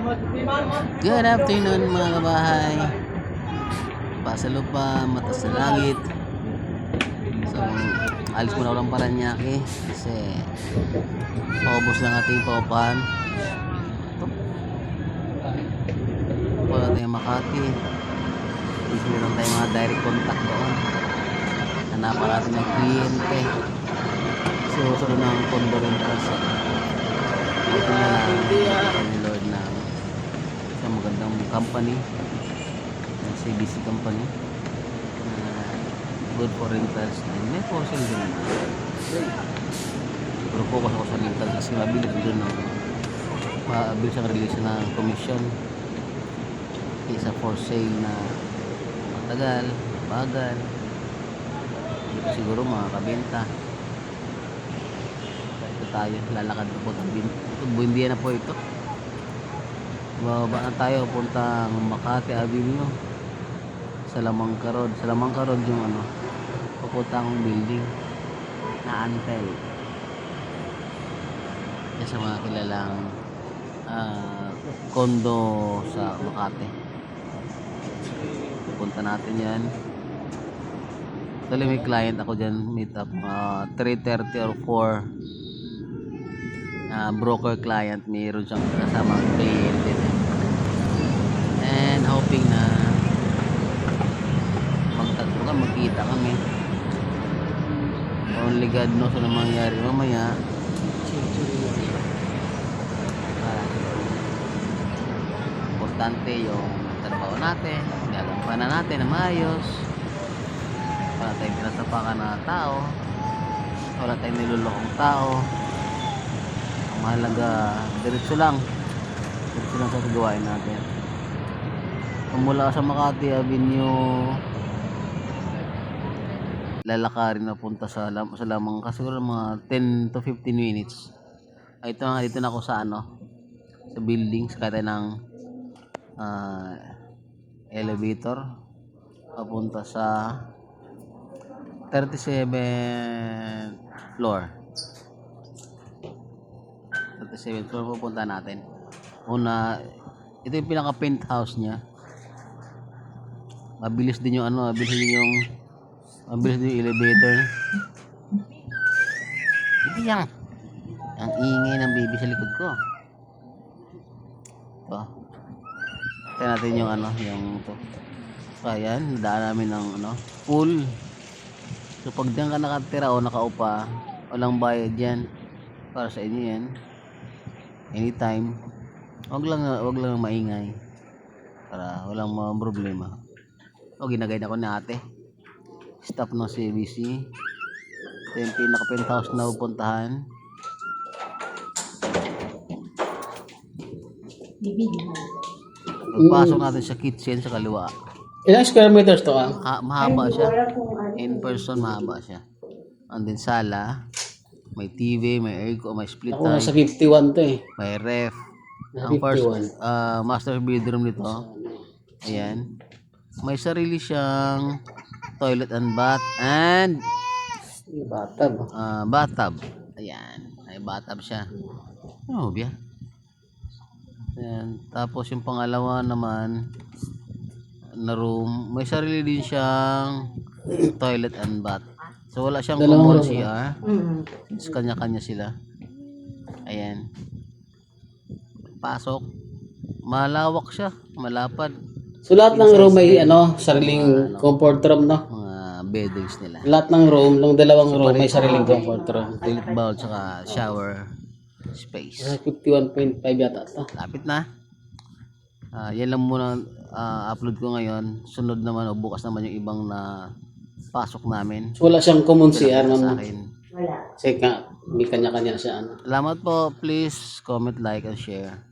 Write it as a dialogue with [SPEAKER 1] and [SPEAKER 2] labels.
[SPEAKER 1] Good afternoon mga kabahay. Pasalupa, mata sa langit. So, alis muna ako ng Paranaque kasi paubos lang ating paupahan. Wala tayong Makati. Please meron tayong mga direct contact doon. Hanapan natin ng kliyente. Susunod ng condo rentals. Ito na lang ang Lord na isang magandang company, ng CBC company, good for rentals and may for sale din naman. Pero focus ako sa rentals kasi mabilis doon, mabilis ang release ng commission isa for sale na matagal, bagal, hindi ko siguro makakabenta. Ito tayo, lalakad na po Buendia na po ito. Bababa na tayo puntang Makati Avenue, Salamanca Road. Salamanca Road yung papuntang building na Antel. Yan sa mga kilalang kondo sa Makati. Pupunta natin yan. Actually may client ako dyan, meet up 3:30 or 4. Broker client, mayroon siyang kasamang client and hoping na magkita kami. Only God knows ano mangyari mamaya. Importante yung trabaho natin, gagampanan natin na maayos, wala tayong pinatapakan na tao, wala tayong nilulokong tao. Mahalaga, diretso lang sa gawain natin. Kung mula sa Makati Avenue lalakarin na punta sa lamang kasi mga 10 to 15 minutes. Ito nga, dito na ako sa sa building, sa kata ng elevator papunta sa 37th floor. 37th floor pupunta natin. Ito yung pinaka penthouse niya. Mabilis din yung mabilis din yung elevator. Ito yan. Ang ingay ng baby sa likod ko. Ito. Ito natin yung yung ito. So ayan, nadaan namin ng pool. So pag diyan ka nakatira o nakaupa, walang bayad yan. Para sa inyo yan. Anytime. Wag lang maingay para walang mga problema. Ginagay ako ni ate. Stop ng CBC. Ito yung pinaka-penthouse na pupuntahan. Pagpasok natin sa kitchen sa kaliwa.
[SPEAKER 2] Ilang square meters to ka?
[SPEAKER 1] Mahaba siya. In person, mahaba siya. And then sala. May TV, may aircon, may split
[SPEAKER 2] Ako
[SPEAKER 1] time.
[SPEAKER 2] nasa 51 to eh.
[SPEAKER 1] May ref.
[SPEAKER 2] Nasa
[SPEAKER 1] Ang first
[SPEAKER 2] 51.
[SPEAKER 1] master bedroom nito. Ayan. May sarili siyang toilet and bath and
[SPEAKER 2] Bathtub.
[SPEAKER 1] bathtub. Ayan. May bathtub siya. Biya. Ayan. Tapos yung pangalawa naman na room, may sarili din siyang toilet and bath. So wala siyang common CR. It's kanya-kanya sila. Ayan. Pasok. Malawak siya. Malapad.
[SPEAKER 2] So lahat ng room may sariling comfort room, no?
[SPEAKER 1] Mga beddings nila.
[SPEAKER 2] Lahat ng room, ng dalawang room may sariling comfort room.
[SPEAKER 1] Toilet bowl tsaka shower space.
[SPEAKER 2] 51.5 yata to.
[SPEAKER 1] Lapit na. Yan lang muna upload ko ngayon. Sunod naman o bukas naman yung ibang na pasok namin.
[SPEAKER 2] So wala siyang common CR,
[SPEAKER 1] Sa
[SPEAKER 2] ma'am.
[SPEAKER 1] akin.
[SPEAKER 2] Kasi may kanya-kanya siya.
[SPEAKER 1] Salamat po. Please comment, like, and share.